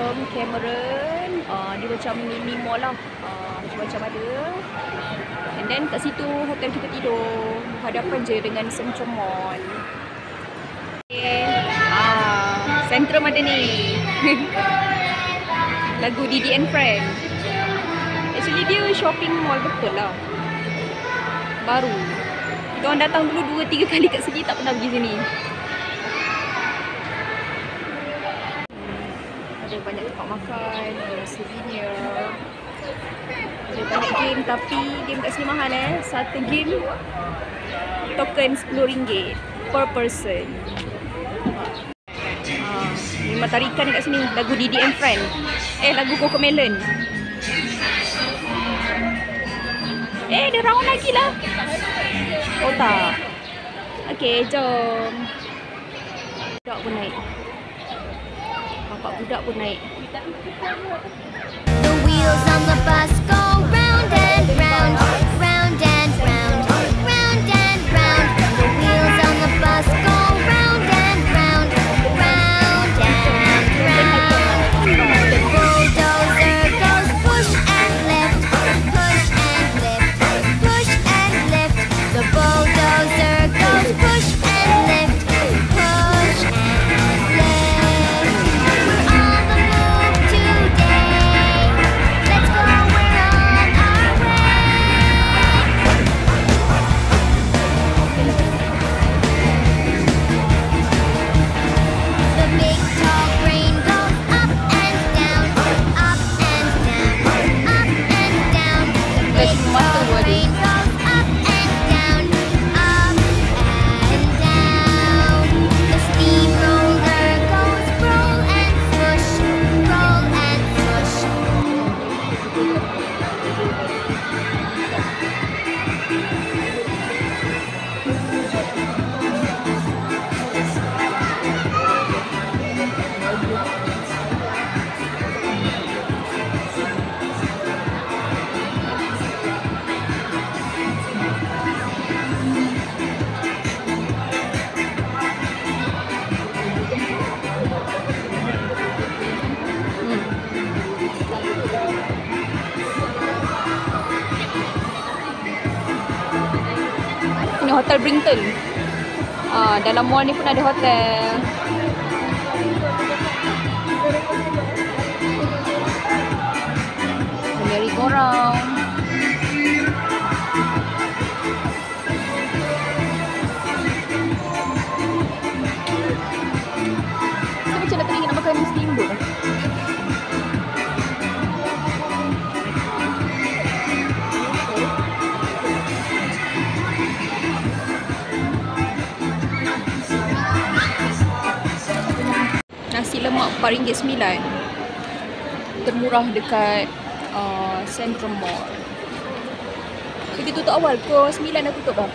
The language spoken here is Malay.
Jurong Cameron. Dia macam mini mall lah. Macam-macam ada. And then kat situ hotel kita tidur. Hadapan je dengan Central Mall. Okay. Centrum ada ni. Lagu Didi and Friend. Actually dia shopping mall betul lah. Baru. Kita orang datang dulu 2-3 kali kat sini, tak pernah pergi sini. Ada banyak tempat makan, ada souvenir. Ada banyak game, tapi game kat sini mahal Satu game token RM10 per person. Memang tarikan dekat sini. Lagu Didi and Friend. Lagu Cocomelon. Dia round lagi lah. Oh tak. Okay, jom. Budak pun naik. Bapak budak pun naik. The wheels on the bus go round and round, round and round, round and round. The wheels on the bus go round and round, round and round. The bulldozer goes push and lift, push and lift, push and lift. The bulldozer goes push and lift, push and lift. We're on the move today. Let's go, we're on our way. The big tall crane goes up and down, up and down, up and down. The big tall crane goes up and down, up and down. The steamroller goes roll and swoosh, roll and swoosh. Ini Hotel Brington. Dalam mall ni pun ada hotel. Merry-go-round. Saya macam dah teringin nak makan steamboat. Nasi lemak RM4.9. Termurah dekat Centrum Mall. Tapi dia tutup awal, pukul 9 dah tutup dah.